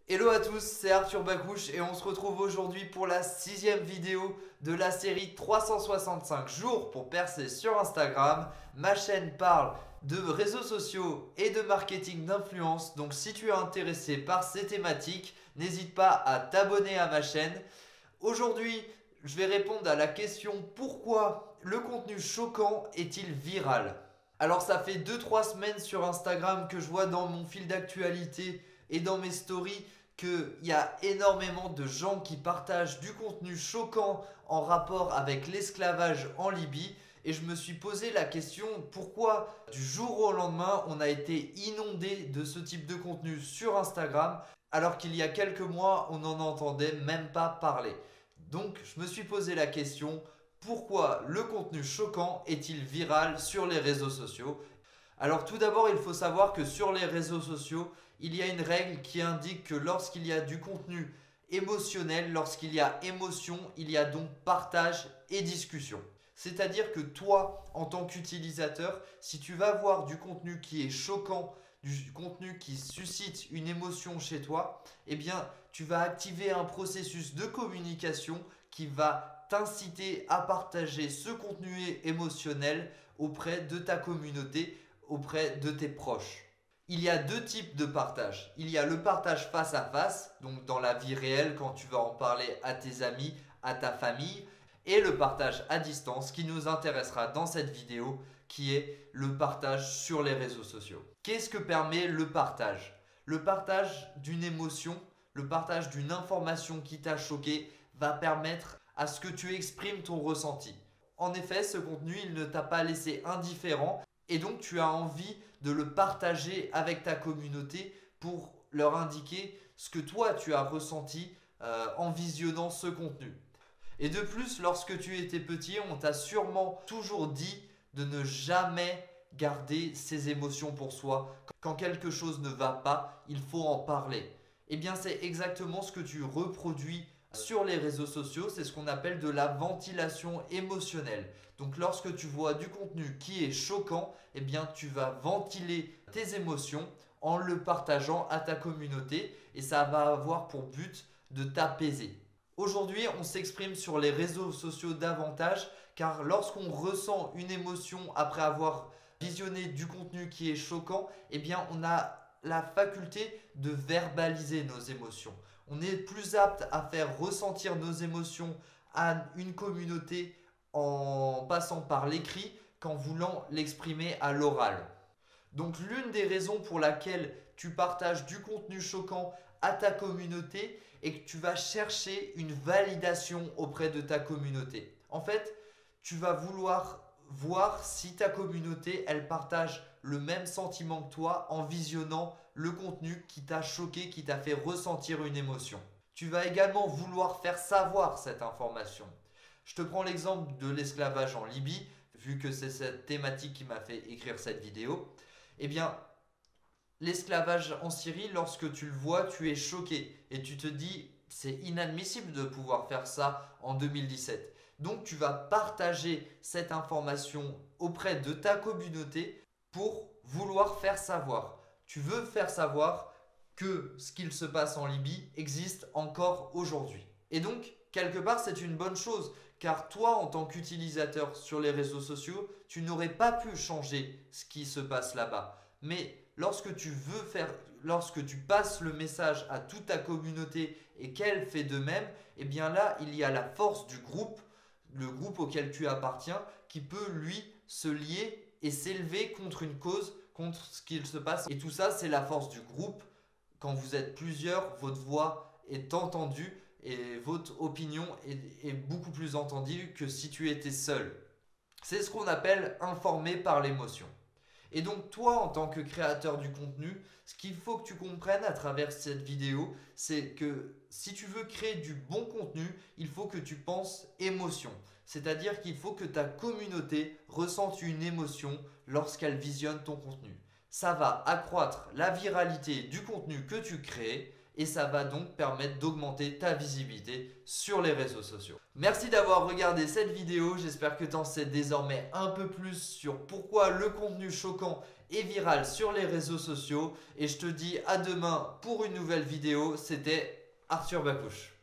Hello à tous, c'est Arthur Bacouche et on se retrouve aujourd'hui pour la 6e vidéo de la série 365 jours pour percer sur Instagram. Ma chaîne parle de réseaux sociaux et de marketing d'influence, donc si tu es intéressé par ces thématiques, n'hésite pas à t'abonner à ma chaîne. Aujourd'hui, je vais répondre à la question pourquoi le contenu choquant est-il viral? Alors ça fait 2-3 semaines sur Instagram que je vois dans mon fil d'actualité et dans mes stories qu'il y a énormément de gens qui partagent du contenu choquant en rapport avec l'esclavage en Libye. Et je me suis posé la question pourquoi du jour au lendemain on a été inondé de ce type de contenu sur Instagram alors qu'il y a quelques mois on n'en entendait même pas parler. Donc je me suis posé la question pourquoi le contenu choquant est-il viral sur les réseaux sociaux? Alors tout d'abord, il faut savoir que sur les réseaux sociaux, il y a une règle qui indique que lorsqu'il y a du contenu émotionnel, lorsqu'il y a émotion, il y a donc partage et discussion. C'est-à-dire que toi, en tant qu'utilisateur, si tu vas voir du contenu qui est choquant, du contenu qui suscite une émotion chez toi, eh bien, tu vas activer un processus de communication qui va t'inciter à partager ce contenu émotionnel auprès de ta communauté, auprès de tes proches. Il y a deux types de partage. Il y a le partage face à face, donc dans la vie réelle quand tu vas en parler à tes amis, à ta famille, et le partage à distance qui nous intéressera dans cette vidéo, qui est le partage sur les réseaux sociaux. Qu'est-ce que permet le partage? Le partage d'une émotion, le partage d'une information qui t'a choqué va permettre à ce que tu exprimes ton ressenti. En effet, ce contenu, il ne t'a pas laissé indifférent et donc tu as envie de le partager avec ta communauté pour leur indiquer ce que toi tu as ressenti en visionnant ce contenu. Et de plus, lorsque tu étais petit, on t'a sûrement toujours dit de ne jamais garder ses émotions pour soi. Quand quelque chose ne va pas, il faut en parler. Eh bien, c'est exactement ce que tu reproduis sur les réseaux sociaux. C'est ce qu'on appelle de la ventilation émotionnelle. Donc, lorsque tu vois du contenu qui est choquant, eh bien, tu vas ventiler tes émotions en le partageant à ta communauté et ça va avoir pour but de t'apaiser. Aujourd'hui, on s'exprime sur les réseaux sociaux davantage car lorsqu'on ressent une émotion après avoir visionné du contenu qui est choquant, eh bien on a la faculté de verbaliser nos émotions. On est plus apte à faire ressentir nos émotions à une communauté en passant par l'écrit qu'en voulant l'exprimer à l'oral. Donc l'une des raisons pour laquelle tu partages du contenu choquant à ta communauté est que tu vas chercher une validation auprès de ta communauté. En fait, tu vas vouloir voir si ta communauté, elle partage le même sentiment que toi en visionnant le contenu qui t'a choqué, qui t'a fait ressentir une émotion. Tu vas également vouloir faire savoir cette information. Je te prends l'exemple de l'esclavage en Libye, vu que c'est cette thématique qui m'a fait écrire cette vidéo. Eh bien, l'esclavage en Syrie, lorsque tu le vois, tu es choqué et tu te dis c'est inadmissible de pouvoir faire ça en 2017. Donc tu vas partager cette information auprès de ta communauté pour vouloir faire savoir. Tu veux faire savoir que ce qu'il se passe en Libye existe encore aujourd'hui. Et donc, quelque part, c'est une bonne chose car toi, en tant qu'utilisateur sur les réseaux sociaux, tu n'aurais pas pu changer ce qui se passe là-bas. Mais lorsque tu passes le message à toute ta communauté et qu'elle fait de même, eh bien là, il y a la force du groupe, le groupe auquel tu appartiens, qui peut lui se lier et s'élever contre une cause, contre ce qu'il se passe. Et tout ça, c'est la force du groupe. Quand vous êtes plusieurs, votre voix est entendue et votre opinion est beaucoup plus entendue que si tu étais seul. C'est ce qu'on appelle informer par l'émotion. Et donc toi, en tant que créateur du contenu, ce qu'il faut que tu comprennes à travers cette vidéo, c'est que si tu veux créer du bon contenu, il faut que tu penses émotion. C'est-à-dire qu'il faut que ta communauté ressente une émotion lorsqu'elle visionne ton contenu. Ça va accroître la viralité du contenu que tu crées et ça va donc permettre d'augmenter ta visibilité sur les réseaux sociaux. Merci d'avoir regardé cette vidéo, j'espère que tu en sais désormais un peu plus sur pourquoi le contenu choquant est viral sur les réseaux sociaux et je te dis à demain pour une nouvelle vidéo. C'était Arthur Bakouche.